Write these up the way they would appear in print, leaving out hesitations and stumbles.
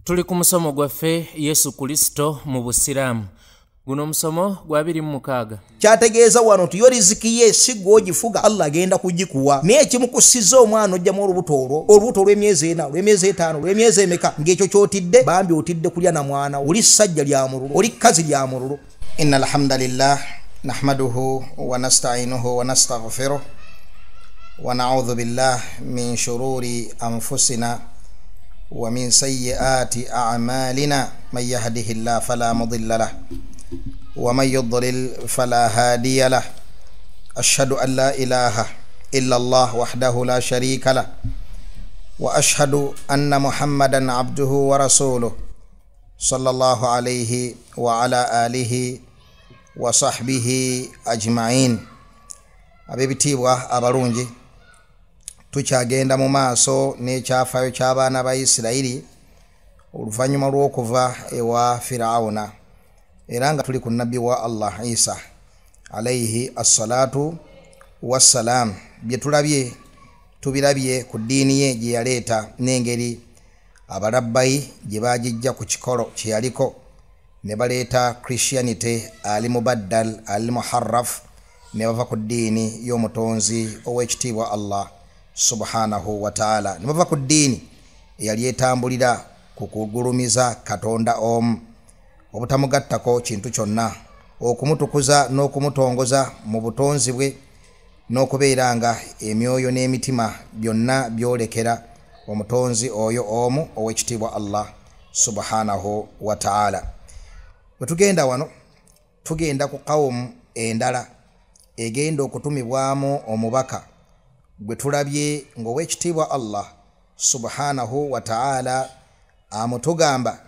Tuli ku musomo gwaffe Yesu Kristo mu Busiramu. Guno musomo gwa 26. Kyategeeza wano nti yo riziki ye si gwogifuga Allah agenda kugikuwa. Naye kimukusiza omwana ojjamu olubuto olw'emyezi 4, olw'emyezi 5, olw'emyezi emeka ng'ekyo kyotidde bambi otidde kulya na mwana oli ssajja lya mululu oli kkazi lya mululu. Innal hamdalillah nahmaduhu wa nasta'inuhu wa nastaghfiruh wa na'udhu billah min shururi anfusina wa min sayyiati a'malina man yahdihillahu fala mudilla lahu wa man yudlil fala hadiya lahu. Ashhadu an la ilaha illa Allah wahdahu la sharika lahu wa ashhadu anna Muhammadan abduhu wa rasuluhu sallallahu alayhi wa ala alihi wa sahbihi ajma'in. Abebitibwa abalungi, tukyagenda mu maaso n'ekyafayo ky'abaana ba Isirayiri oluvannyuma lw'okuva ewa Firawuna, era nga tuli ku nabbi wa Allah Isa alayhi assalatu wassalam. Bye tulabye tubirabye ku ddiini ye gye yaleeta n'engeri abalabbayi gye bagijja ku kikolo kye yaliko ne baleeta Christianity ali mubaddal ali muharraf ne bava ku ddiini y'omutonzi ow'ekitiibwa Allah subhanahu wa ta'ala, ne bava ku ddiini eyali etambulira ku kugulumiza Katonda omu, obutamugattako kintu kyonna, okumutukuza n'okumutongoza mu butonzi bwe, n'okubeera nga emyoyo n'emitima byonna byolekera omutonzi oyo omu ow'ekitiibwa Allah subhanahu wa ta'ala. Bwe tugenda wano tugenda ku kawumu endala egenda okutumibwamu omubaka gwe tulabye ng'ow'ekitiibwa Allah subhanahu wa ta'ala amutugamba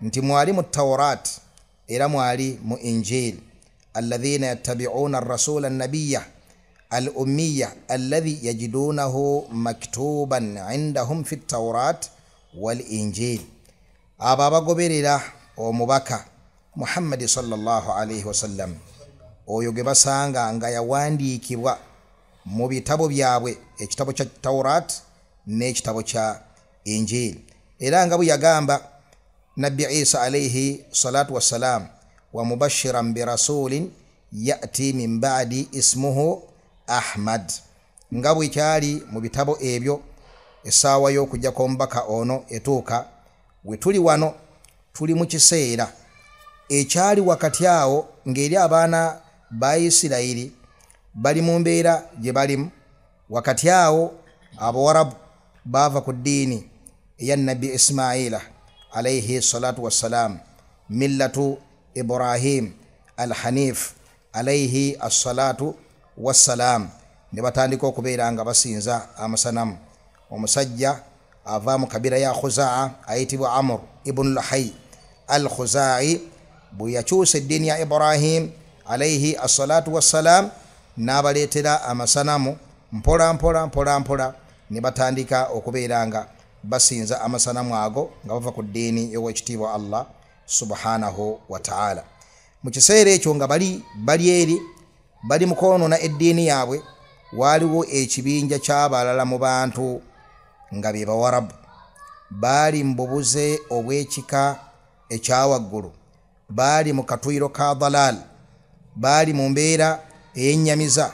nti mwali mu Tawrat era mwali mu Injil, alladhina yattabi'una ar-rasula an-nabiyya al-ummiyya alladhi yajidunahu maktuban 'indahum fi at-Tawrat wal-Injil. Abo abagoberera omubaka Muhammad sallallahu alayhi wasallam, oyo gwe basanga nga yawandiikibwa mu bitabo byabwe, ekitabo kya Tawrat n'ekitabo kya Injil, era nga bwe yagamba Nabbi Isa alayhi salatu wassalam, wa mubashiran bi rasulin ya'ti min ba'di ismuhu Ahmad, nga bwe kyali mu bitabo ebyo. Essaawa y'okujja kw'omubaka ono etuuka. We tuli wano tuli mu kiseera ekyali wakati awo ng'eri abaana ba Isirayiri bali mu mbeera gye balimu. Wakati awo Abawarabu baava ku ddiini eya Nabbi Ismaila alayhi salatu wassalam, millatu Ibrahim al-Hanif alayhi assalatu wassalam, ne batandika okubeera nga basinza amasanamu. Omusajja ava mu kabira ya Khuzaa ayitibwa Amr ibn Luhay al-Khuzai bwe yakyusa eddiini ya Ibrahim alayhi assalatu wassalam n'abaleetera amasanamu, mpola mpola ne batandika okubeera nga basinza amasanamu ago nga bava ku ddiini y'owekitiibwa Allah subhanahu wa ta'ala. Mu kiseera ekyo nga bali eri bali mu kwonoona eddiini yaabwe, waaliwo ekibinja ky'abalala mu bantu nga be Bawarabu, baali mu bubuze obw'ekika ekyawaggulu, baali mu katwiro ka dalal, baali mu mbeera ey'ennyamiza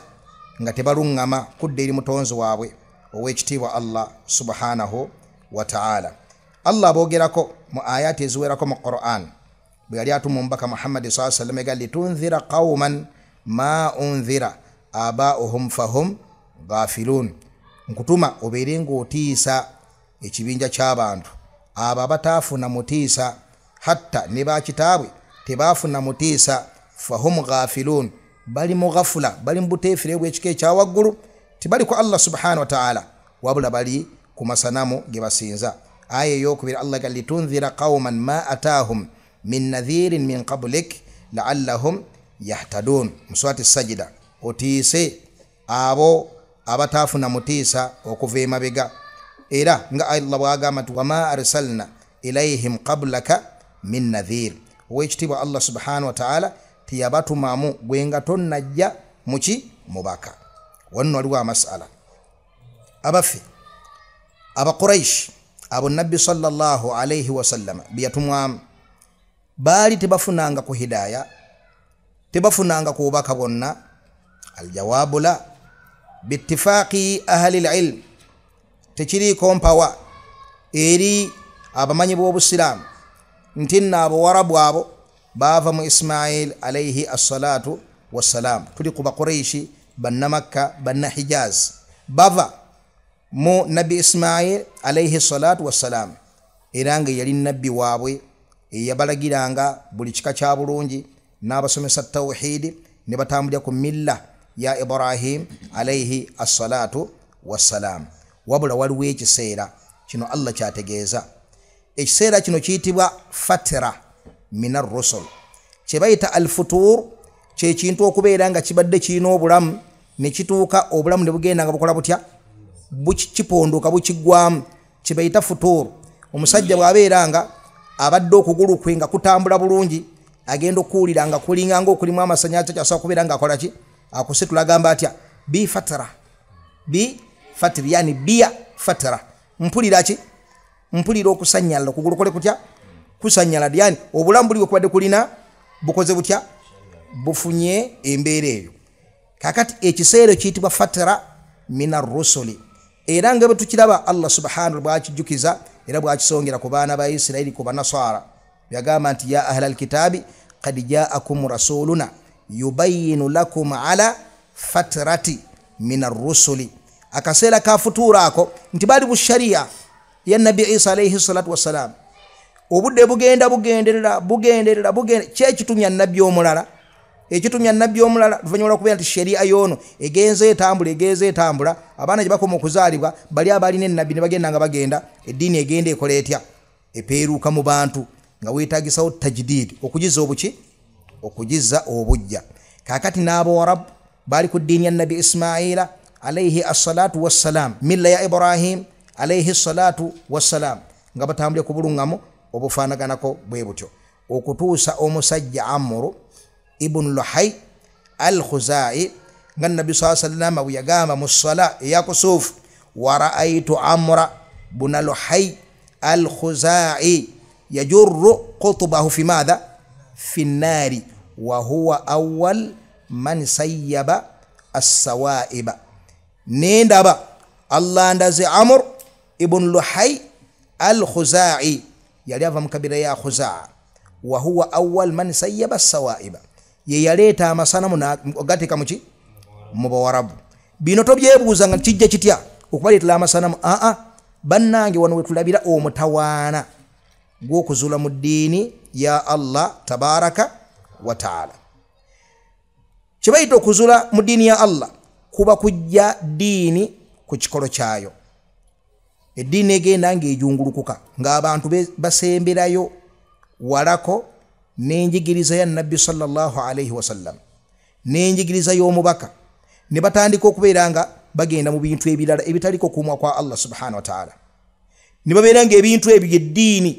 nga tebaluŋŋama kudda eri mutonzi waabwe ow'ekitiibwa Allah subhanahu wa ta'ala. Allah boogerako mu ayati eziwerako mu Qur'an bwe yali atuma omubaka Muhammad sallallahu alayhi wasallam egali tunzira qauman ma unzira aba'uhum fahum ghafilun, nkutuma obeere ng'otiisa ekibinja ky'abantu abo abataafuna mutiisa, hatta ne bakitaabwe tebaafuna mutiisa, fahum ghafilun, bali mu ghafula, bali mu buteefire bw'ekika ekyawaggulu, tibali ku Allah subhanahu wa ta'ala wabula bali ku masanamu ge basinza. Aya ey'okubiri Allah gali tunzira qauman ma ataahum min nadhirin min qablik la'allahum yahtadun, mu surati Sajida, otiise abo abataafuna mutiisa okuva emabega, era nga Allah bw'agamba nti wama arsalna ilayhim qablaka min nadhir. Ow'ekitiibwa Allah subhanahu wa ta'ala tiyabatumamu gwenga tonnajja muki mubaka. Wano waliwo amasala abaffe aba Quraish abo nabbi sallallahu alayhi wasallam biyatumwa bali tebafunanga ku hidaya tebafunanga ku baka bonna aljawabu la bittifaqi ahli alilm tekiri kompawa eri abamanyi b'obusiramu nti nabo warabu abo bava mu Ismail alayhi assalatu wassalam tuli kuba Quraishi banna Makka banna Hijaz bava mu nabi Ismail alayhi salatu wassalam eranga yali nabbi waabwe yabalagiranga buli kika kya bulungi n'abasomesa tawhid ne batambulya ku milla ya Ibrahim alayhi assalatu wassalam wabula waliwo ekiseera kino Allah kyategeeza ekiseera kino kiyitibwa fatra min ar-rusul kyebayita al-futur kye kintu okubeera nga kibadde kirina obulamu ne kituuka obulamu ne bugenda nga bukola butya bukipondoka bukiggwamu kyebayita futur omusajja bw'abeera nga abadde okugulu kwe nga kutambula bulungi agenda okuwulira nga kulinga ng'okulimu amasannyalaze kyasobola kubeera nga akola ki akusitula agamba atya bi fatra yani biya fatra mpulira ki mpulira okusanyala okugulu kole kutya kusanyala yani obulamu buli okubadde kulina bukoze butya bufunye embeera eyo kakati ekiseera kiyitibwa fatra min ar-rusuli era nga bwe tukiraba Allah subhanahu bw'akijjukiza era bw'akisongera ku baana ba Isirayiri ku banaswara yagamba nti ya ahla alkitabi qad ja'akum rasuluna yubayyinu lakum ala fatrati min ar-rusuli akaseera ka futura ako nti bali bu sharia ya nabi Isa alayhi salatu wassalam obudde bugenderera kyekitumya nabbi omulala ekitumya nabbi omulala luvannyuma kubeera nti sharia yono egenze etambula abaana gye bakoma okuzaalibwa bali abalina nabbi ne bagenda nga bagenda eddiini egenda ekola etya epeeruuka mu bantu nga weetaagisawo tajdid okugiza obujja kakati n'abo Arab bali ku ddiini ya nabi Ismaila alayhi assalatu wassalam milla ya Ibrahim alayhi salatu wassalam nga batambulye ku bulungamu obufaanaganako bwe butyo okutuusa omusajja Amru ibn Luhay al-Khuzai nga nabi sallallahu alayhi wasallam yagamba mu ssala ya kusufu wa ra'aytu Amra ibn Luhay al-Khuzai yajurru qutbahu fi madha fi an-nari wa huwa awwal man sayyaba as-sawaiba nendaba Allah ndaze Amr ibn Luhay al-Khuzai yali ava mu kabira ya Khuzaa wa huwa awwal man sayyaba as-sawaiba ye yaleeta amasanamu ogateeka muki mu Bawarabu bino tobyebuuza nga kijja kitya okubaleetera amasanamu bannange wano wetulabira omutawaana gw'okuzuula mu ddiini ya Allah tabaraka wa taala kyebayita okuzuula mu ddiini ya Allah kuba kujja ddiini ku kikolo kyayo eddiini egenda ng'ejungulukuka ng'abantu basemberayo walako n'enjigiriza ya nabbi sallallahu alayhi wasallam n'enjigiriza y'omubaka ne batandika okubeera nga bagenda mu bintu ebirala ebitaliko kuumwa kwa Allah subhanahu wa ta'ala ne babeera ng'ebintu ebyo eddiini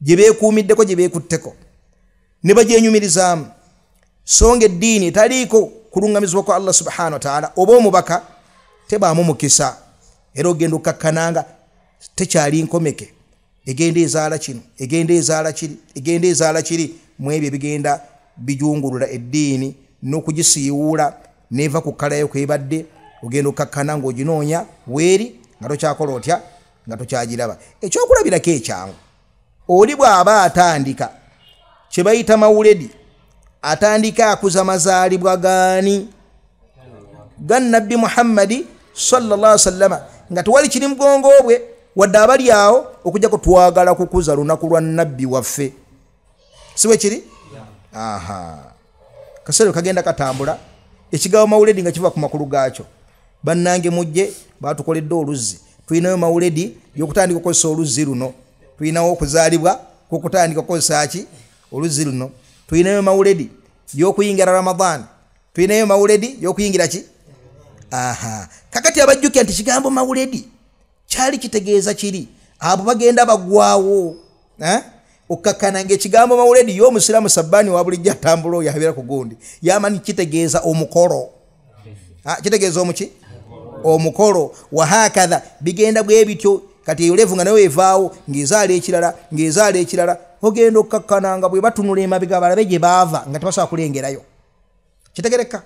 gye beekuumiddeko gye beekutteko ne bagyenyumirizaamu so nga eddiini etaliiko kulungamizibwa kwa Allah subhanahu wa ta'ala oba omubaka tebaamu mukisa era ogenda okukakkananga tekyali nkomeke egenda ezaala kino egenda ezaala kiri mu ebyo ebigenda bijungulula eddiini n'okugisiiwuula neva ku kkalayo kwebadde ogenda okkakkana ng'oginoonya weeri nga tokyakola otya nga tokyagiraba ekyokulabirako ekyangu oli bw'aba atandika kye bayita mawuledi atandika akuza mazaalibwa gaani ga nabbi Muhammadi sallallahu alaihi wasallam nga tewali kiri mugongo bwe wadde abali awo okujja kutwagala kukuza lunaku lwa nabbi waffe siwe kiri kaseera kagenda katambula ekigawo mawuledi nga kiva ku makulu gaakyo bannange mujje batukoledde oluzzi tulinayo mawuledi y'okutandika okukozesa oluzzi luno tulinawo okuzaalibwa kw'okutandika okukozesa ki oluzzi luno tulinayo mawuledi y'okuyingira Ramadan tulinayo mawuledi y'okuyingira ki kakati abajjukira nti kigambo mawuledi kyali kitegeeza kiri abo bagenda bagwawo okkakkana ng'ekigambo mawuledi y'omusiraamu sabbaani wa bulijjo atambula oyo abeera ku gundi yamanyi kitegeeza omukolo kitegeeza omuki omukolo wahakadha bigenda bwe bityo kati eyo levu nga nayo evaawo ng'ezaala ekirala ogenda okukakkananga bwe batunula emabega balabe gye baava nga tebasobola kulengerayo. Kitegereka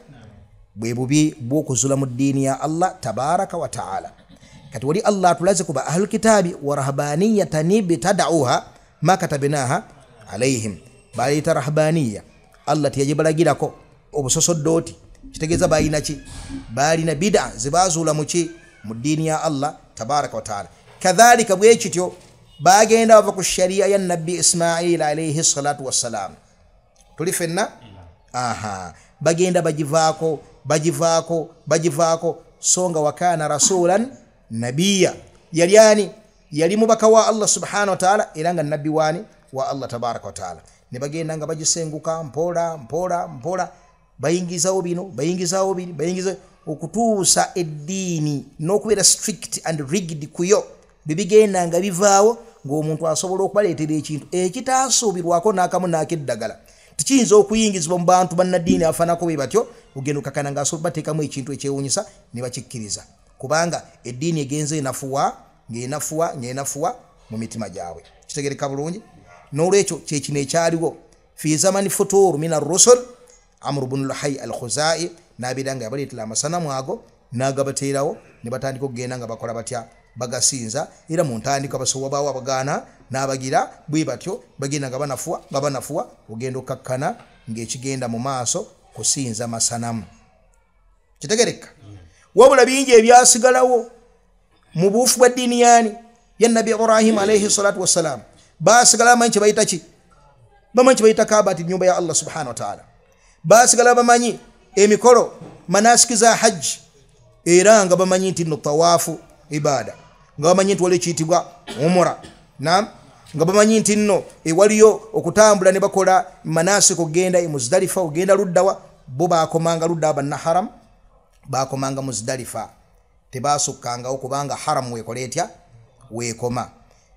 bwe bubi bw'okuzula mu ddiini ya Allah tabaraka wa taala. Kati wali Allah atulaze kuba ahlul kitaabi wa rahbaniyatan ibtada'uha ma katabnaha alayhim, baleta rahbaniya Allah teyagibalagirako obusosoddoti. Kitegeeza balina ki? Balina bid'a zibazuula mu ki? Mu ddiini ya Allah tabaraka wa taala. Kadhalika bwe kityo bagenda bava ku sharia ya nabbi Ismail alayhi salatu wassalam. Tuli fenna bagenda bagivaako songa wakana rasulan nabiya, yali mubaka wa Allah subhanahu wa ta'ala era nga nabbi wani wa Allah tabaraka wa ta'ala. Ne bagenda nga bagisenguka mpola bayingizawo bino okutuusa eddiini n'okubeera strict and rigged kuyo bibigenda nga bivaawo ng'omuntu asobola okubaleetera ekintu ekitaasuubirwako n'akamu n'akeddagala. Tikiyinza okuyingizibwa mu bantu bannaddiini afaanako bwe batyo, ogenda okakana ng'asobola bateekamu ekintu ekyewuunyisa ne bakikkiriza, kubanga eddiini egenze ng'enafuwa mu mitima gyabwe. Kitegereka bulungi. N'olwekyo kyekino ekyaliwo fi zamani futuru min ar-rusul, Amr ibn al-Hayy al-Khuzai n'abeera nga yabaleetera amasanamu ago n'agabateerawo ne batandika okugenda nga bakola batya, bagasinza. Era mu ntandika basobola baawo abagaana n'abagira bwe batyo, bagenda nga banafuwa ogenda okkakkana ng'ekigenda mu maaso kusinza masanamu. Kitegereka. Wabula bingi ebyasigalawo mu buufu bwa ddiini yaani ya Nabi Ibrahim alayhi salatu wassalam. Basigala bamanyi kye bayita ki? Bamanyi kye bayita Kaaba, nnyumba ya Allah subhanahu wa ta'ala. Basigala bamanyi emikolo manasiki za hajji, era nga bamanyi nti no tawaafu ibada, nga bamanyi nti wali kiyitibwa umura, nga bamanyi nti nno ewaliyo okutambula ne bakola manasiki okugenda e Muzdalifa, ogenda luddawa. Bo baakomanga luddawa banna haram, baakomanga Muzdalifa, tebaasukkangawo kubanga haram weekola etya, weekoma.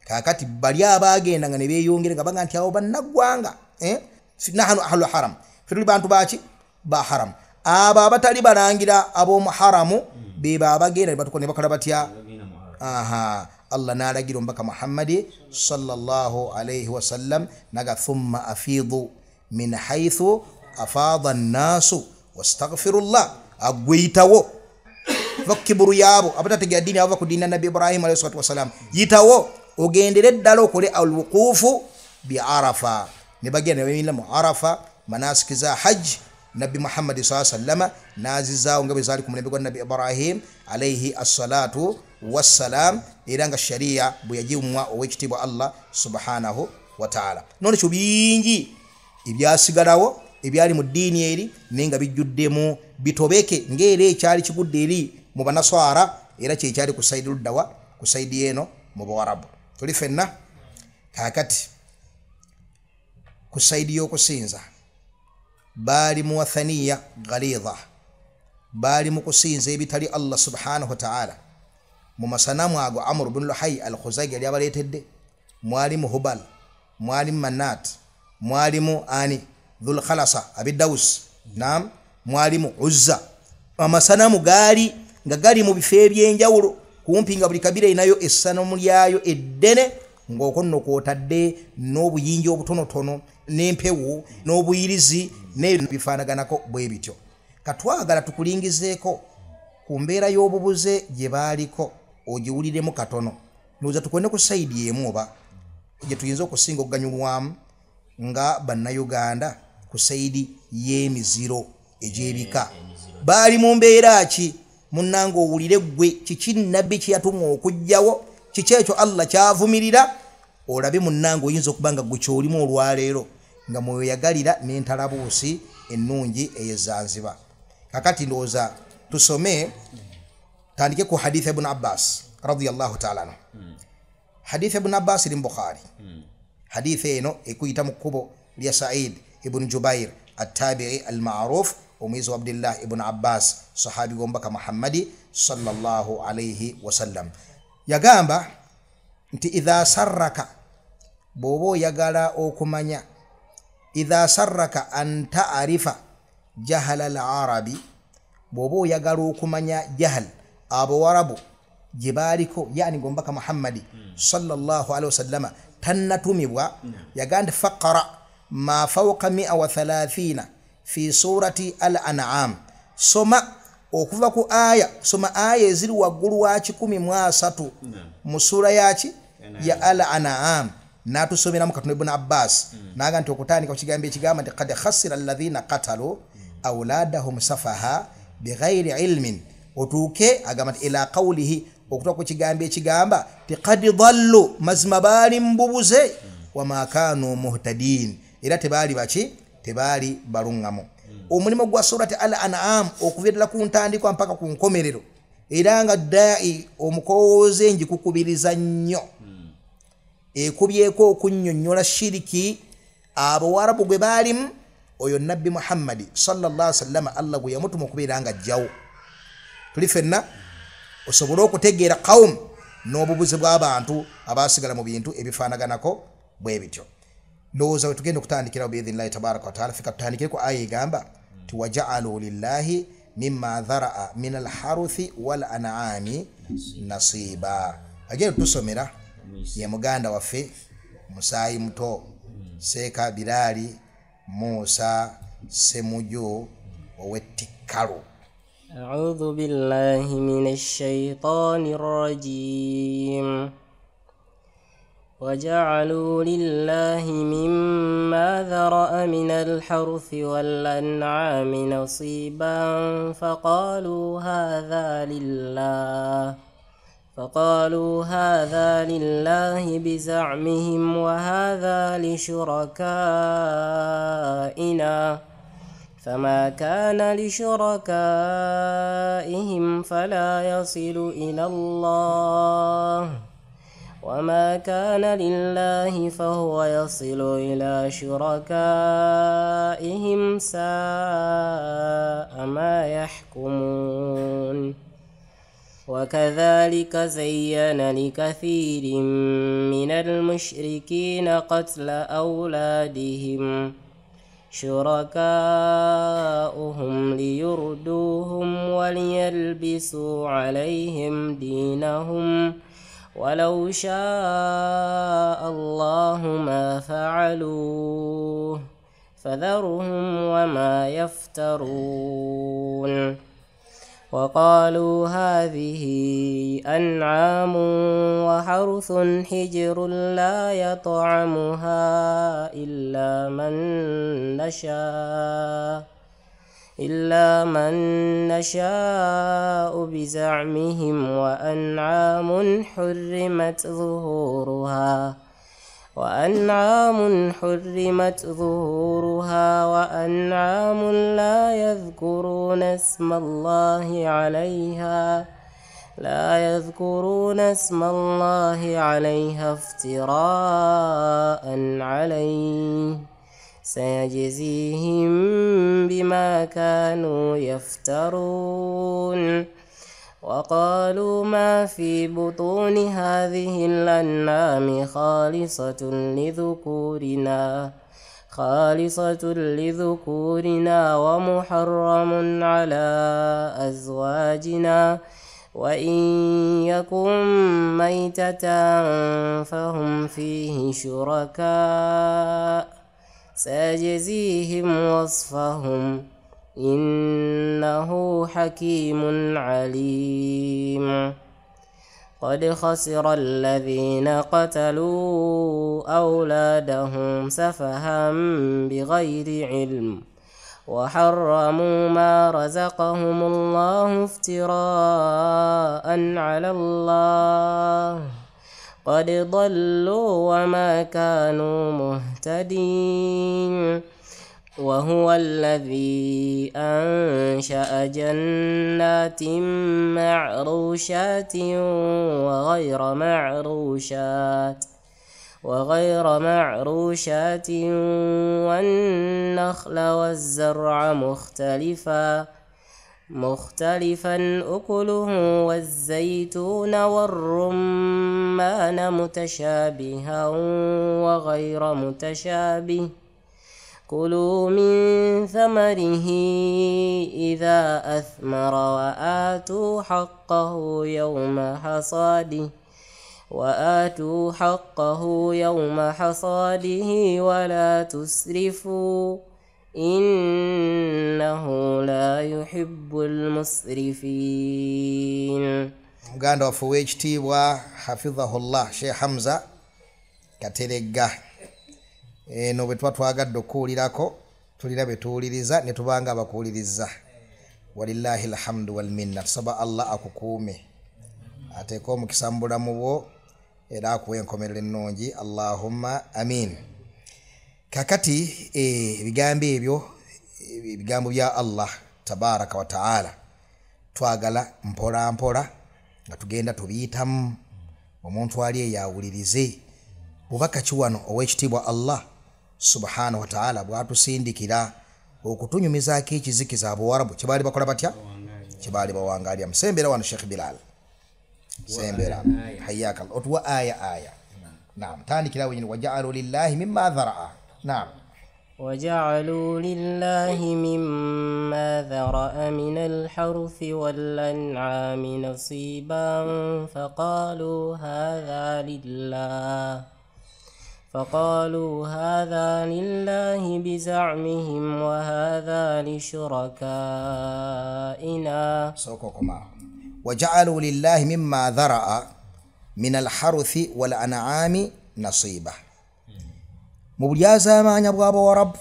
Kakati bali abagenda nga ne beeyongera nga baga nti awo bannaggwanga, nahanu ahlu haram, fetuli bantu baki ba haram. Abo abatali balangira ab'omu haramu beba abagenda ne bakola batya. Allah n'alagira omubaka Muhammadi sallallahu alayhi wasallam naga thumma afidu min haythu afada an-nasu wastaghfirullah, agweyitawo vakiburu yabo abatategera dini ava ku dini Nabi Ibrahim alayhi salatu wasallam, yitawo ogendere ddala okole al-wuqufu bi Arafa. Ne bagenda bemina mu Arafa manasiki za hajj. Nabi Muhammad sallallahu alayhi wasallam nazizaawo nga bwe zaali ku mulembe gwa Nabi Ibrahim alayhi assalatu wassalam, era nga sharia bwe yagimwa ow'ekitiibwa Allah subhanahu wa ta'ala. N'olwekyo bingi ebyasigalawo ebyali mu ddiini eri naye nga bijjuddemu bitobeke ng'era ekyali kigudde eri mu banaswara, era kyekyali ku sayidi luddawa, ku sayidi eno mu Buwarabu. Tuli fenna kakati ku sayidi y'okusinza baali mu wathaniya ghalidha, baali mu kusinza ebitali Allah subhanahu wa ta'ala. Mu masanamu ago Amr ibn al-Hayy al-Khuzai yali abaleetedde mwalimu Hubal, mwalimu Manat, mwalimu Dhul Khalasa Abidawus, mwalimu Uzza. Amasanamu gaali nga gali mu bifo ebyenjawulo, kumpi nga buli kabira inayo essanamu lyayo eddene, ng'okwo nno kwotadde n'obuyinja obutonotono n'empewo n'obuyirizi n'ebifaanaganako bwe bityo. Katwagala tukulingizeeko ku mbeera y'obubuze gye baaliko, ogiwuliremu katono. Ndowooza tukwende ku sayidi emu oba gye tuyinza okusinga okuganyulwamu nga bannayuganda, ku sayidi y'emiziro egy'ebika. Baali mu mbeera ki? Munnange owulire ggwe kiki nabbi kye yatumwa okujjawo, kiki ekyo Allah kyavumirira, olabe munnange oyinza okuba nga ggwe kyolimu olwaleero nga mweyagalira n'entalabuusi ennungi ey'Ezanzibar. Kakati ndowooza tusome, tandike ku hadith ibn Abbas radiyallahu ta'ala anhu. Hadith ibn Abbas iri mu Bukhari. Hadith eno ekuyita mu kkubo lya Sa'id ibn Jubair at-Tabi'i al-ma'ruf omwizi wa Abdullah ibn Abbas, sahabi w'omubaka Muhammadi sallallahu alayhi wasallam. Yagamba nti idha sarraka, bw'oba oyagala okumanya, idha sarraka an ta'arifa jahala al-arabi, bw'oba oyagala okumanya jahal Abawarabu jibaliko yani gombaka Muhammadi sallallahu alaihi wasallama tannatumibwa yaganda faqra ma fawqa 130 fi surati al-an'am soma okuva ku aya soma aya eziri waggulu wa 13 mu sura yachi ya al-an'am natusomera mu katuna ibn Abbas naga nti okutandika kukigambo ekigamba nti qad khasira alladhina qatalu awladahum safaha bighairi ilmin otuke agamba ila qawlihi okutoka ku kigambo ekigamba ti qad dhallu mazima bali mbubuze wa ma kanu muhtadin era tebali bachi tebali balungamo omulimo gwa surati al-an'am okuvedela ku ntandiko mpaka ku nkomerero era nga dai omukoze nji kukubiriza nnyo ekubyeko okunnyonnyola shiriki abo warabu gwe balimu oyo nabbi Muhammad sallallahu alaihi wasallam Allah gwe yamutuma okubeera nga jjawo tulifenna osobola okutegeera qawm n'obubuzi bw'abantu abasigala mu bintu ebifaanaganako bwe bityo ndowooza we tugenda okutandikira biidhnillahi tabaraka wa taala fika tutandikire ku aya egamba tiwaja'alu lillahi mimma dharaa min alharuthi wal an'ami nasiba agenda tusomera ye muganda waffe Musayi muto Seeka Bilali Musa Semujo ow'Ettikalu. أعوذ بالله من الشيطان الرجيم وجعلوا لله مما ذرأ من الحرث والأنعام نصيبا فقالوا هذا لله بزعمهم وهذا لشركائنا فما كان لشركائهم فلا يصل إلى الله وما كان لله فهو يصل إلى شركائهم ساء ما يحكمون وكذلك زين لكثير من المشركين قتل أولادهم شركاؤهم ليردوهم وليلبسوا عليهم دينهم ولو شاء الله ما فعلوه فذرهم وما يفترون وقالوا هذه أنعام وحرث حجر لا يطعمها إلا من نشاء بزعمهم وأنعام حرمت ظهورها وأنعام لا يذكرون اسم الله عليها افتراء عليه سيجزيهم بما كانوا يفترون وقالوا ما في بطون هذه الأنعام خالصة لذكورنا ومحرم على أزواجنا وإن يكن ميتة فهم فيه شركاء سيجزيهم وصفهم إنه حكيم عليم قد خسر الذين قتلوا أولادهم سفها بغير علم وحرموا ما رزقهم الله افتراء على الله قد ضلوا وما كانوا مهتدين وهو الذي أنشأ جنات معروشات وغير معروشات والنخل والزرع مختلفا أكله والزيتون والرمان متشابها وغير متشابه كلوا من ثمره إذا أثمر وآتوا حقه يوم حصاده ولا تسرفوا إنه لا يحب المسرفين. muganda waffe w'ekitiibwa hafidhahullah Sheikh Hamza Kateregga eno bwe tuba twagadde okuwulirako tulina bye tuwuliriza ne tubanga abakuwuliriza walillahi alhamdu wal minna. Tusaba Allah akukuume ateeka omukisa mu bulamu bwo era akuwe enkomerero ennungi Allahumma amin. Kakati ebigambo ebyo ebigambo bya Allah tabaraka wa taala twagala mpola mpola nga tugenda tubiyitamu omuntu ali eyawulirize bubaka kiwano ow'ekitiibwa Allah subhanahu wa ta'ala bwatusindikira okutunyumizaako ekizikiza Abawarabu kyebaali bakola batya kyebaali bawangalya. Musembera wano Sheikh Bilal sembera hayaka otuwa aya naam tandikira wenyini waja'alu lillahi mimma dhara'a naam وجعلوا لله مما ذرأ من الحرث والأنعام نصيبا فقالوا هذا لله بزعمهم وهذا لشركائنا. وجعلوا لله مما ذرأ من الحرث والأنعام نصيبا. mu bulyazamanya bw'Abawarabu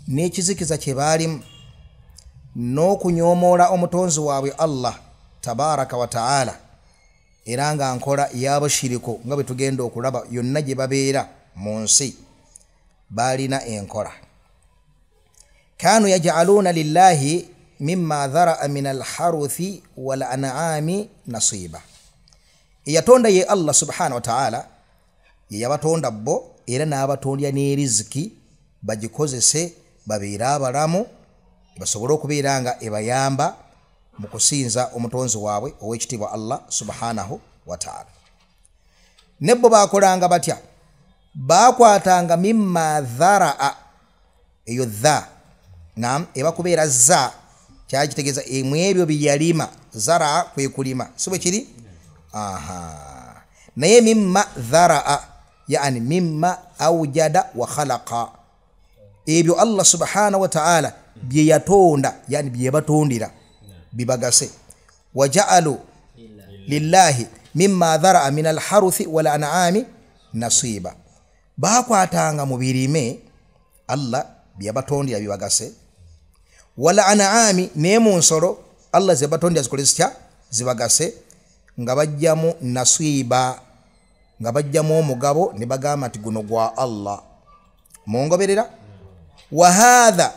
n'ekizikiza kye baalimu n'okunyoomoola omutonzi waabwe Allah tabaraka wa ta'ala era nga nkola y'abashiriko nga bwe tugenda okulaba yonna gye babeera mu nsi baalina enkola. kanu yaj'aluuna lillahi mimma dhara'a min alharuthi wal an'ami nasiba. eyatonda ye Allah subhanahu wa ta'ala ye yabatonda bo era n'abatondya n'eriziki bagikozese babeere abalamu basobole okubeera nga ebayamba mu kusinza omutonzi waabwe ow'ekitiibwa Allah subhanahu wa ta'ala. nebbo baakolanga batya baakwatanga mimma dharaa eyo dha naam eba kubeera za kyakitegeeza mu ebyo byalima zaraa kwe kulima si bwe kiri naye mimma dharaa yani mimma awjada wa khalaqa ebyo Allah subhanahu wa ta'ala bye yatonda yani bye batondira bibagase. waja'alu lillahi mimma dharaa min alharuthi wal an'ami nasiba. bakwatanga mu birime Allah bye batondira bibagase wal an'ami ne mu nsolo Allah ze batondira zikolesya zibagase nga bajjamu nasiba nga bajjamu omugabo ne bagamba nti guno gwa Allah mungoberera. wa hadha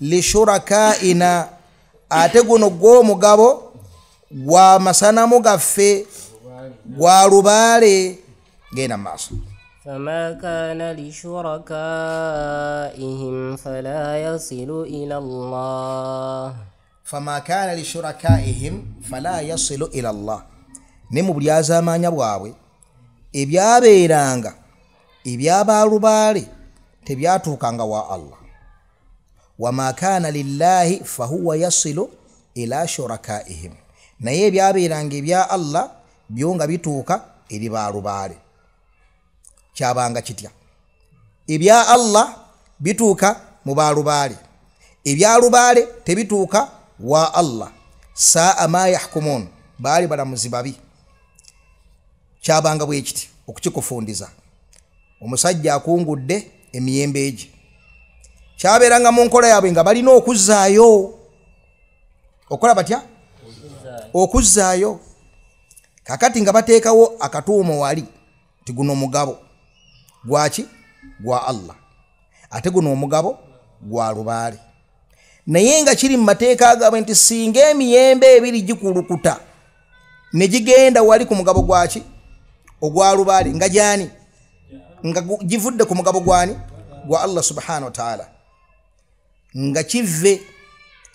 li shurakaina ate guno gw'omugabo gwa masanamu gaffe gwa lubaale genda maaso. فما كان لشركائهم فلا يصل إلى الله. فما كان لشركائهم فلا يصل إلى الله. ne mu bulyazamanya bwabwe ebyabeeranga ebyabaalubaale tebyatuukanga wa Allah. wama kana lillahi fahuwa yasilu ila shurakaihim. naye ebyabeeranga ebya Allah byo nga bituuka eri baalubaale. kyabanga kitya ebya Allah bituuka mu baalubaale ebyalubaale tebituuka wa Allah. saa ma yahkumun baali balamuzi babi. kyabanga bwe kiti okukikufundiza omusajja akungudde emiyembe egi kyabeeranga mu nkola yaabwe nga balina okuzzaayo okola batya okuzzaayo. kakati nga bateekawo akatuumo wali ti guno omugabo gwaki gwa Allah ate guno omugabo gwa lubaale. naye nga kiri mu mateeka agaabwe nti singa emiyembe ebiri gikulukuta ne gigenda wali ku mugabo gwaki ogwa lubaale nga jani nga givudde ku mugabo gwani gwa Allah subhanahu wa ta'ala nga kive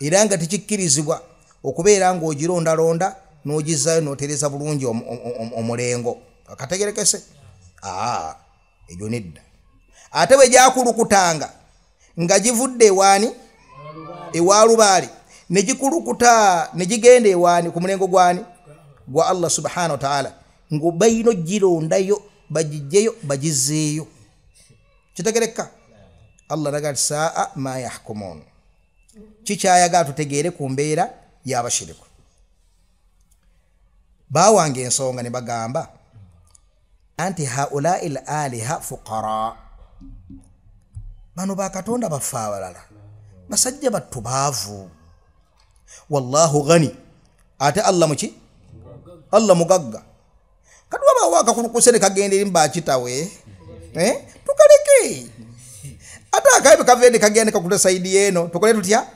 era nga tekikkirizibwa okubeera nga ogirondalonda n'ogizaayo n'otereza bulungi omulengo akategerekese ebyo nedda. ate bwe gyakulukutanga nga givudde ewaani ewa lubaale ne gikulukuta ne gigenda ewaani ku mulengo gwani gwa Allah subhanahu wa ta'ala ngo bayino girondayo bagijjeyo bagizzeeyo kitegereka Allah ragal saa ma yahkumun kikyayaga tutegeere ku mbeera y'abashiriku bawange ensonga ne bagamba anti haula'i al-aliha fuqara bano bakatonda bafa abalala basajja battu baavu wallahu ghani ate Allah muki Allah mugagga kadwa bawaka kulukusene kagende limba kitawe tukaleke ata akaibe kavende kagende kakuta saidi yeno tukole tutya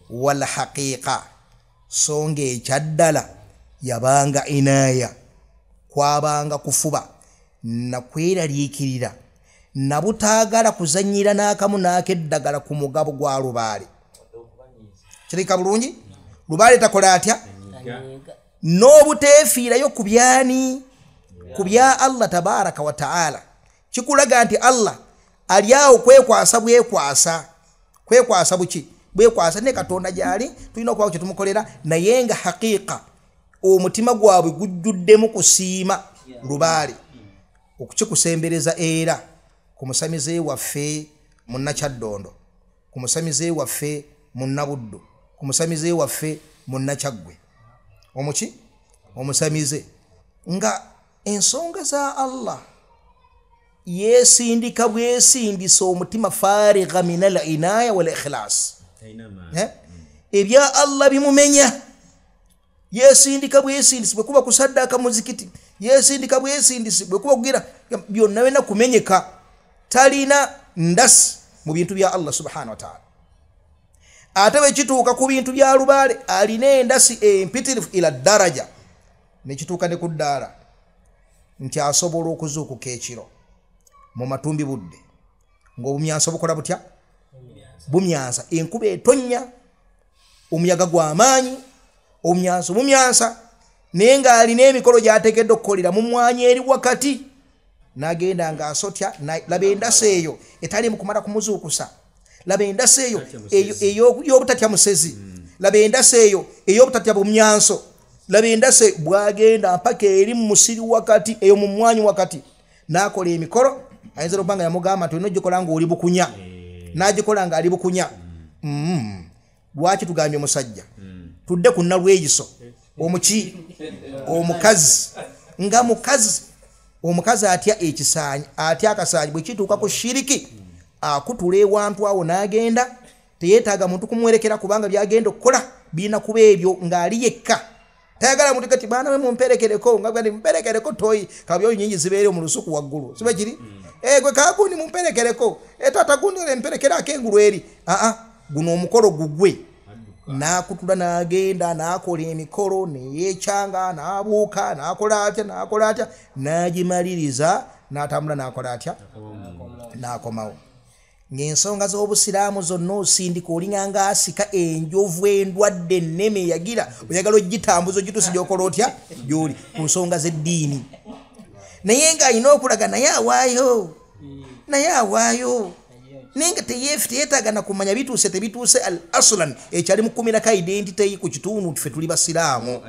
wal haqiqa songe chaddala yabanga inaya kwabanga kufuba na kweraliikirira na butagala kuzanyira nakamu nakeddagala ku mugabo gwa lubaale kirika bulungi lubaale takola atya n'obuteefiirayo ku byani ku bya Allah tabaraka wa ta'ala kikulaga nti Allah aliawo kwekwasa buki bwekwasa ne katonda gyali tulina okubawo kye tumukolera naye nga haqiqa omutima gwabwe gujjuddemu kusiima lubaale okukikusembereza era ku musamize waffe munnakyaddondo ku musamize waffe munnabuddu ku musamize waffe munnakyaggwe omuki omusamize nga ensonga za Allah yesindika bwesindisa omutima farigha min al-inaya wal ikhlas ebya Allah bimumenya yesindika bwesindisibwe kuba kusaddaka muzikiti yesindika bwesindisibwe kuba kugira byonna wena kumenyeka talina ndasi mu bintu bya Allah subhanahu wa ta'ala atawe kituuka ku bintu bya lubaale alina endasi empitirifu ila daraja ne kituuka ne ku ddaala nti asobola okuzuukuka ekiro mu matumbi budde ng'obumyansa bukola butya bumyansa enkuba etonnya omuyaga gw'amaanyi omumyansa naye ng'alina emikolo gy'ateekeddwa okukolera mu mwanya eri wakati n'agenda ng'asotya laba endasi eyo etali mu kumala kumuzuukusa laba endasi eyo y'obutatya musezi laba endasi eyo ey'obutatya bumyanso laba endasi bw'agenda mpaka eri mu musiri wakati eyo mu mwanya wakati n'akola emikolo ayinza okubanga yamugamba nti olina ogikola ng'oli bukunya n'agikola ng'ali bukunya lwaki tugambye omusajja tudde ku nnalweyiso omuki omukazi nga omukazi atya ekisaanyi atya akasaanyi bwe kituuka ku shiriki akutula ewantu awo n'agenda teyeetaaga muntu kumwerekera kubanga byagenda okukola birina kuba ebyo ng'ali yekka tayagala muntu kati baana we mumperekereko nga bwandi mumperekereko toyi kabyo nyingi zibeere mu lusuku waggulu sibe kiri gwe kagundi mumperekereko tata gundi ole mperekera akengulu eri guno omukolo gugwe n'akutula n'agenda n'akola emikolo neyeekyanga n'abuuka n'akola atya n'agimaliriza n'atambula n'akola atya n'akomawo ng'ensonga z'obusiraamu zonna osindika olinganga asika enjovu endwadde enneme eyagira oyagala ogitambuza ogituusa gy'okola otya gy'oli ku nsonga z'eddiini naye ng'alina okulaga naye awaayo naye nga teyeetaaga na kumanya bituuse tebituuse al aslan ekyali mu kumirako identity ku kitundu ffe tuli basiraamu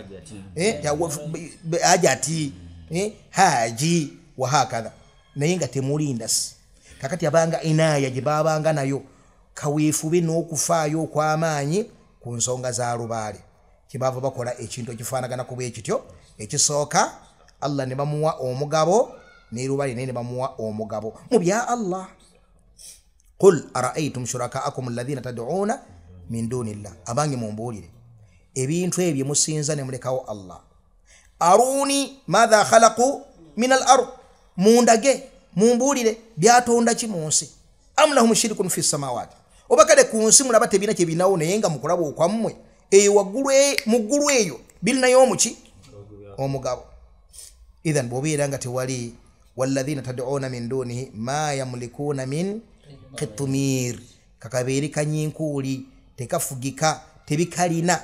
ajati haji wahakadha naye nga temulindasi kakati abanga inaya gye babanga nayo kaweefube n'okufaayo okw'amaanyi ku nsonga za lubaale kyebaava bakola ekintu ekifaanagana kuba ekityo ekisooka Allah ne bamuwa omugabo ne lubaale naye ne bamuwa omugabo mu bya Allah qul araaytum shurakaakum alladhina tad'una min dunillah abange mumbuulire ebintu ebyo musinza ne mulekawo Allah aruni madha khalaqu min al-ard mundage mumbuulire byatonda ki mu nsi am lahum shirkun fi samawati obakade ku nsi mulaba tebina kye binawo naye nga mukulaba okwammwe eyo waggulu mu ggulu eyo birinayo omuki omugabo idhan bwobeera nga tewali walladhina tad'una min dunihi ma yamlikuna min qitmir kakabeeri kanyinkuuli tekafugika tebikalina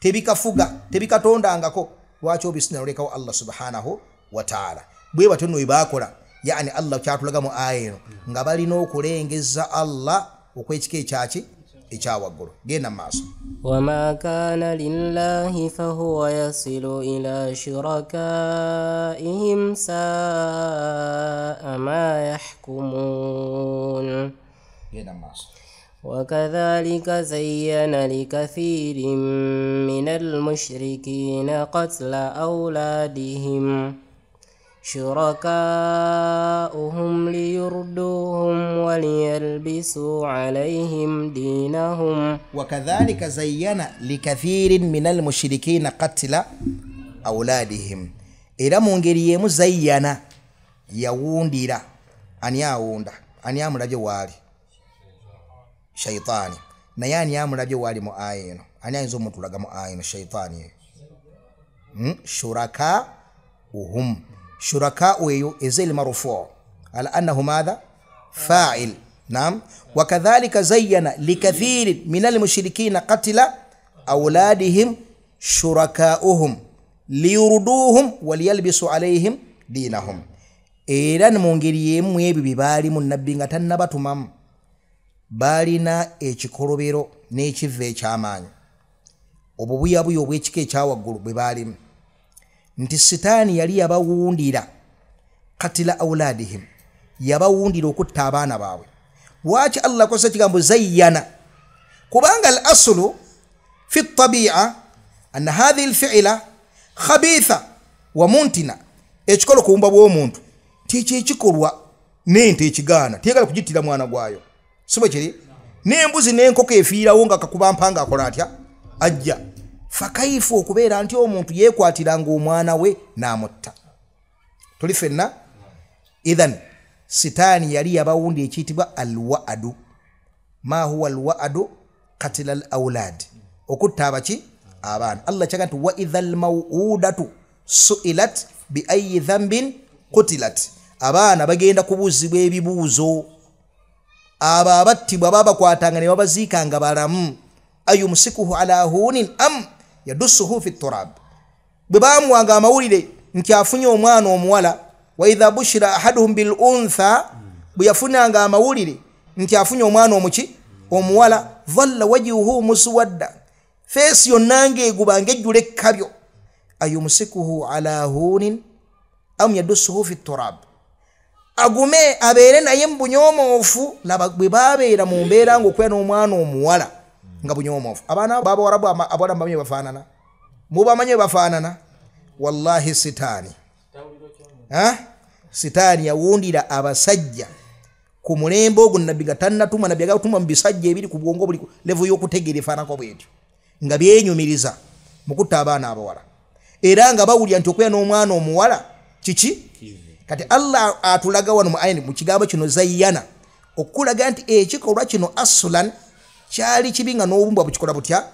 tebikafuga tebikatondangako lwaki obisina lolekawo Allah subhanahu wa ta'ala bwe batyo nno webakola yani Allah kyatulaga mu aya eno nga balina okulengeza Allah okwekika ekyaki ekyawaggulu. Genda maaso. وما كان لله فهو يصل إلى شركائهم ساء ما يحكمون. Genda maaso. وكذلك زين لكثير من المشركين قتل أولادهم شركاؤهم ليردوهم وليلبسوا عليهم دينهم. وكذلك زين لكثير من المشركين قتل أولادهم. era mu ngeri yemu zayyana yawundira ani awunda ani amulabye waali shaytaani naye ani amulabye waali mu aya eno ani ayinza omutulaga mu aya eno shaytaani shuraka uhum shuraka eyo ezeli marufu ala annahu madha fa'il. Naam. Wakadhalika zayyana likathirin min almushrikina qatla awladihim shurakauhum liyurduhum waliyalbisu alayhim dinahum. Era mu ngeri yemu ebyo bibaali mu nabbi nga tannabatumamu balina ekikolobero n'ekiva eky'amaanyi obubuyabuya obw'ekika ekyawaggulu bwe baalimu nti sitaani yali yabawundira katila awladihim yabawundira okutta abaana baabwe. Lwaki Allah akozesa ekigambo zayyana? kubanga al aslu fi tabi'a anna hadhihi al fi'la khabitha wa muntina. Ekikolo kuwumba bw'omuntu tekyo ekikolwa n'ente ekigaana tegala kugittira mwana gwayo sibo kiri n'embuzi n'enkoko efiirawo nga kakuba mpanga akola atya ajja fakaifu okubeera nti omuntu yeekwatiranga omwana we n'amutta. Tuli fenna idhan sitaani yali yabawundi ekiyitibwa alwaadu. Ma huwa alwaadu katila al awlad okutta abaki abaana. Allah kyaga nti wa idhal maw'udatu su'ilat bi ayyi dhanbin qutilat. Abaana bagenda kubuuzibwa ebibuuzo abo abattibwa babakwatanga ne babaziikanga balamu ayumsikuhu ala hunin am yadussuhu fi turab. Bwe bamuwanga amawulire nti afunye omwana omuwala wa idha bushira ahaduhum bil untha bwe yafunanga amawulire nti afunye omwana omuki omuwala dhalla wajhuhu muswadda feesi yonna ng'egubanga ejjula ekkabyo ayumsikuhu ala hunin am yadussuhu fi turab. Agume abeere naye mu bunyoomoofu. Laba bwe babeera mu mbeera ng'okwera n'omwana omuwala nga bunyoomoofu. Abaana b'Abawarabu abawala mbamye bafaanana mubamanye bafaanana. Wallahi sitaani sitaani yawundira abasajja ku mulembe ogwo nabbi gatannatuma nabbi agatuma mu bisajja ebiri ku bwongo buli level y'okutegeera efaanako bwetyo nga byenyumiriza mu kutta abaana abawala era nga bawulira nti okwera n'omwana omuwala kiki. Kati Allah atulaga wano mu ayini mu kigambo kino zayyana okulaga nti ekikolwa kino asulan kyali kibi nga n'obumbwa bukikola butya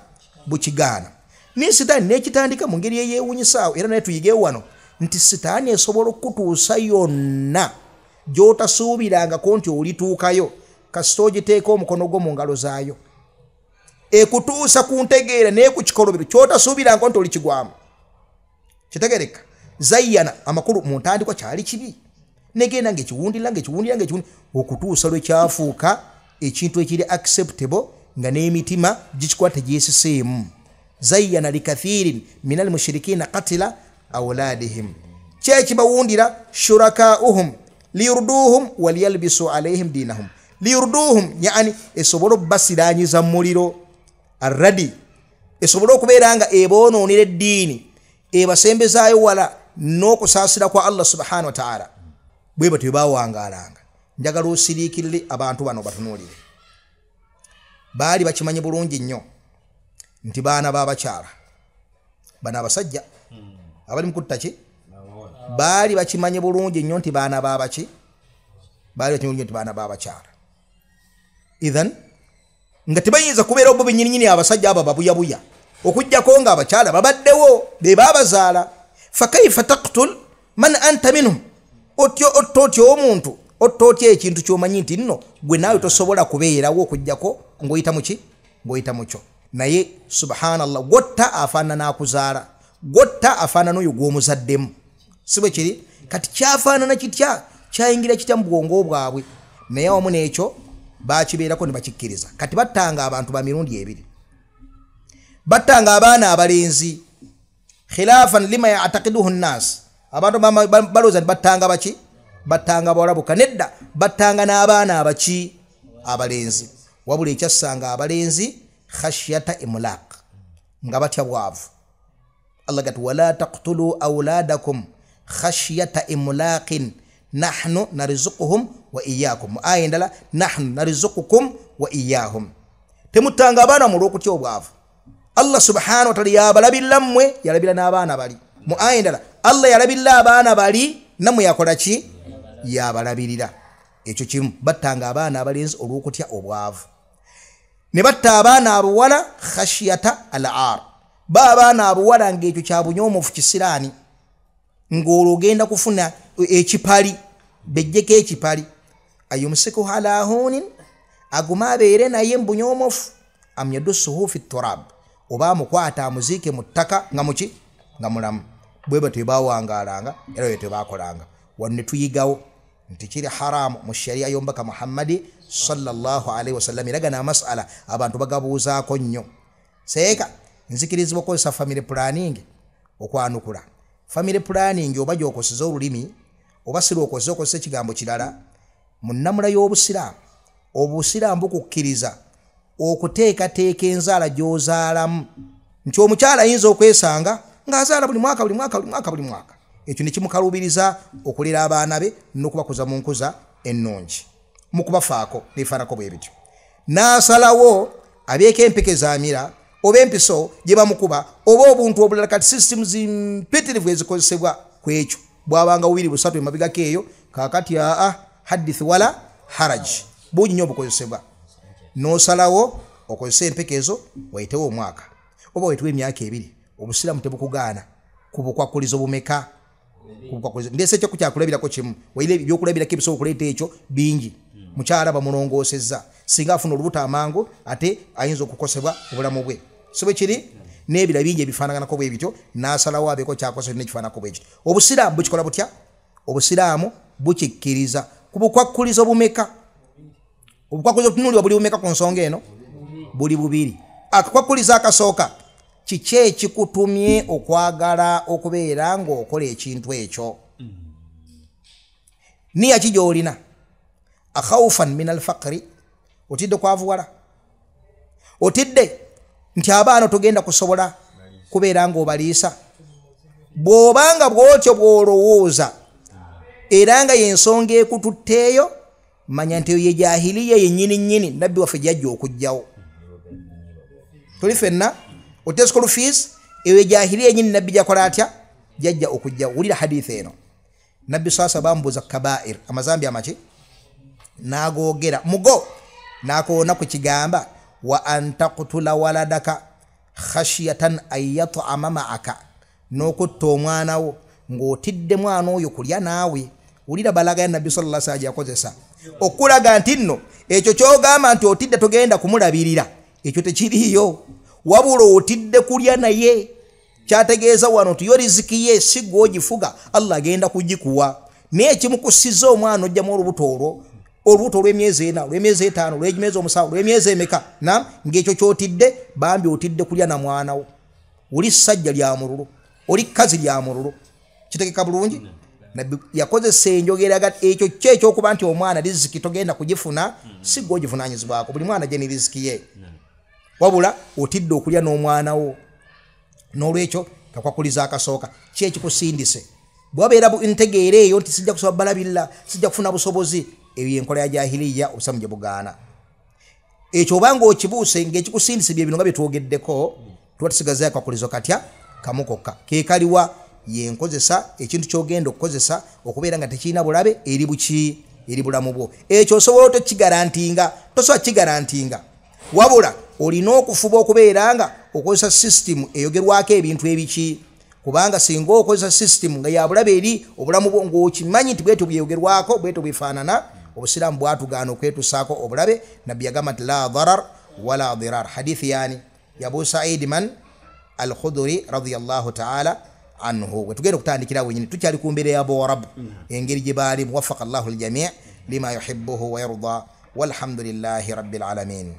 bukigaana. Ni sitaani n'ekitandika mu ngeri eyeewunyisaawo era naye tuyige wano nti sitaani esobola okutuusa yonna gy'otasuubirangako nti olituukayo kasita ogiteeka omukono gwo mu ngalo zaayo ekutuusa ku ntegeera naye ku kikolobero ky'otasuubirangako nti olikigwamu. Kitegereka zayyana amakulu mu ntandikwa kyali kibi negenda ng'ekiwundira okutuusa lwe kyafuuka ekintu ekiri acceptable nga n'emitima gikikuba tegyesiseemu. Zayyana likathirin min almushrikina qatila awladihim. Kyekibawundira shurakauhum liyurduhum waliyalbisu alayhim dinahum. Liyurduhum yani esobola obbasiranyiza mu muliro arradi esobola okubeera nga eboonoonera eddiini ebasembezaayo wala n'okusaasira kwa Allah subhanahu wa ta'ala. Bwe batyo bawangaalanga. Njagala osiriikirire abantu bano batunuulire. Baali bakimanye bulungi nnyo nti baana b'abakyala bana abasajja abali mu kutta ki baali bakimanye bulungi nnyo nti baana b'abaki baali bakimanye nti baana b'abakyala. Idhan nga tebayinza kubeera bo bennyininyini abasajja abo babuyabuya okujjako nga abakyala babaddewo be baabazaala. Fakaifa taqtul man anta minhum. Otyo omuntu ototya ekintu ky'omanyi nti nno gwe naawe tosobola kubeerawo okujjako ng'oyita muki ng'oyita mukyo. Naye subhanallah gotta afaanana n'akuzaala gotta afaanana oyo gw'omuzaddemu si bwe kiri. Kati kyafaanana kitya kyayingira kitya mu bwongo bwabwe naye awamu n'ekyo bakibeerako ne bakikkiriza. Kati battanga abantu ba mirundi ebiri, battanga abaana abalenzi khilafan lima ya'taqiduhu nnas. Abantu balooza nti battanga baki? Battanga bawalabuka. Nedda, battanga n'abaana abaki? Abalenzi. Wabula ekyassanga abalenzi khashyata imlaq, nga batya bwavu. Allah gati wala taqtulu awladakum khashyata imlaqin nahnu narzuquhum wa iyyakum. Aya endala nahnu narzuqukum wa iyyahum. Temutanga abaana mu lw'okutya obwavu. Allah subhanahu wa ta'ala yabalabira mmwe, yalabira n'abaana bali. Mu aya endala Allah yalabira abaana bali, namwe yakola ki? Yabalabirira. Ekyo kimu. Battanga abaana abalenzi olw'okutya obwavu. Ne batta abaana abuwala khashyata al-aar. Abaana abuwala ng'ekyo kya bunyoomofu kisiraani, ng'olwo ogenda kufuna ekipali, bejjeko ekipali. Ayumsikuhu ala hunin, aguma abeere naye mbunyoomofu, am yadussuhu fi turab, oba amukwata amuziike mu ttaka nga muki? Nga mulamu. Bwe batyo baawangalanga era bwe tebaakolanga. Wano ne tuyigawo nti kiri haramu mu sharia y'omubaka Muhammadi sallallahu alaihi wasallam. Era gana amasala abantu bagabuuzaako nnyo. Seeka nzikirizibwa okukozesa family planning okwanukula. Family planning oba gy'okoseza olulimi oba siri okozesa ekigambo kirala mu nnamula y'Obusiraamu. Obusiraamu bukukkiriza okuteekateeka enzaala gy'ozaalamu, nti omukyala ayinza okwesanga ng'azaala buli mwaka. Ekyo ne kimukaluubiriza okulera abaana be n'okubakuza mu nkuza ennungi, mu kubafaako neefaanako bwe bityo. N'asalawo abeeko empeke zaamira oba empiso gye bamukuba oba obuntu obulala, kati systems mpitirivu ezikozesebwa ku ekyo. Bw'abanga 2-3 emabegako eyo, kaakati hadith wala haraj, bungi nnyo obukozesebwa. N'osalawo okozesa empeke ezo wayitewo omwaka oba wayitewo emyaka 2. Obusiraamu tebukugaana kubukwakulizo bumeka. Ndese ekyo kukyakulabirako kimu, wayire ebyokulabirako ebisobola okuleeta ekyo bingi. Mukyala bamulongoosezza, singa afuna olubuto amangu ate ayinza okukosebwa obulamu bwe. So bwe kiri n'ebira bingi ebifaanaganako bwe bityo, n'asalawo abeeko kyakosebwa n'ekifaanako bwe kityo. Obusiraamu bukikola butya? Obusiraamu bukikkiriza kubukwakulizo bumeka. Obukwakulizo tunuulira buli bumeka ku nsonga eno? Buli bubiri. Akakwakulizo akasooka, kiki ekikutumye okwagala okubeera ng'okola ekintu ekyo? Niya ki gy'olina? Akhawfan min alfaqri, otidde kwavuwala? Otidde nti abaana togenda kusobola kubeera ng'obaliisa? Bw'obanga bw'otyo bw'olowooza era nga y'ensonga ekututteeyo, manya nti eyo ye jahiliya yennyini nabbi waffe gy'ajja okuggyawo. Tuli ffenna otte school fees, eyo jahiliya yennyini nabbi gyakola atya? Gy'ajja okuggyawo. Wulira hadith eno. Nabbi sasa bambuuza kabair, amazambi amaki? N'agoogera mugo, n'akoona ku kigamba wa antaqtula waladaka khashyatan an yat'ama ma'aka, n'okutta omwana wo ng'otidde mwana oyo kulya naawe. Wulira balaga ya Nabbi sallallahu alaihi wasallam yakozesa okulaga nti nno ekyo ky'ogamba nti otidde togenda kumulabirira, ekyo tekiriyo, wabula otidde kulya naye. Kyategeeza wano nti yo riziki ye si gwe ogifuga, Allah agenda kugikuwa. Naye ekimukusiza omwana ojjamu olubuto olw'emyezi 4, olw'emyezi 5, olw'emyezi 7, olw'emyezi emeka, ng'ekyo ky'otidde bambi otidde kulya na mwana wo. Oli ssajja lya mululu, oli kkazi lya mululu. Kitegeka bulungi? Nabbi yakozesa enjogera ekyo ky'ekyokuba nti omwana riziki togenda kugifuna, si gwe ogivunaanyizibwako. Buli mwana gye ne riziki ye, wabula otidde okulya n'omwana wo. N'olwekyo kakwakuliza akasooka ki ekikusindise? Bwabeera ntegeera eyo nti sijja kusobola balabirira, sijja kufuna busobozi, eyo yenkola ya jahiliya, obusamu gye bugaana. Ekyo obanga okibuuse ng'ekikusindise bye bino nga bye twogeddeko, tuba tusigaza akwakulizo katya? Kamu kokka. Ke kaliwa yenkozesa ekintu ky'ogenda okukozesa okubeera nga tekirina bulabe eri buki? Eri bulamu bwo. Ekyo osobola tokigarantinga, tosobola kigarantinga, wabula olina okufuba okubeera nga okozesa system eyogerwako ebintu ebiki? Kubanga singa okozesa system nga ya bulabe eri obulamu bwo ng'okimanyi nti bwetyo byeyogerwako, bwetyo bwefaanana, obusiraamu bwatugaana okwetusaako obulabe. Nabbi yagamba nti la darar wala dirar. Hadithi yani ya Abu Sa'id man al-Khudri radiyallahu ta'ala anhu. Tugenda kutandikira wenyini tukyali ku mbeera ya bowarab engeri gye baali muwaffaqa Allahu aljami' lima yuhibbuhu wa yarda walhamdulillahi rabbil alamin.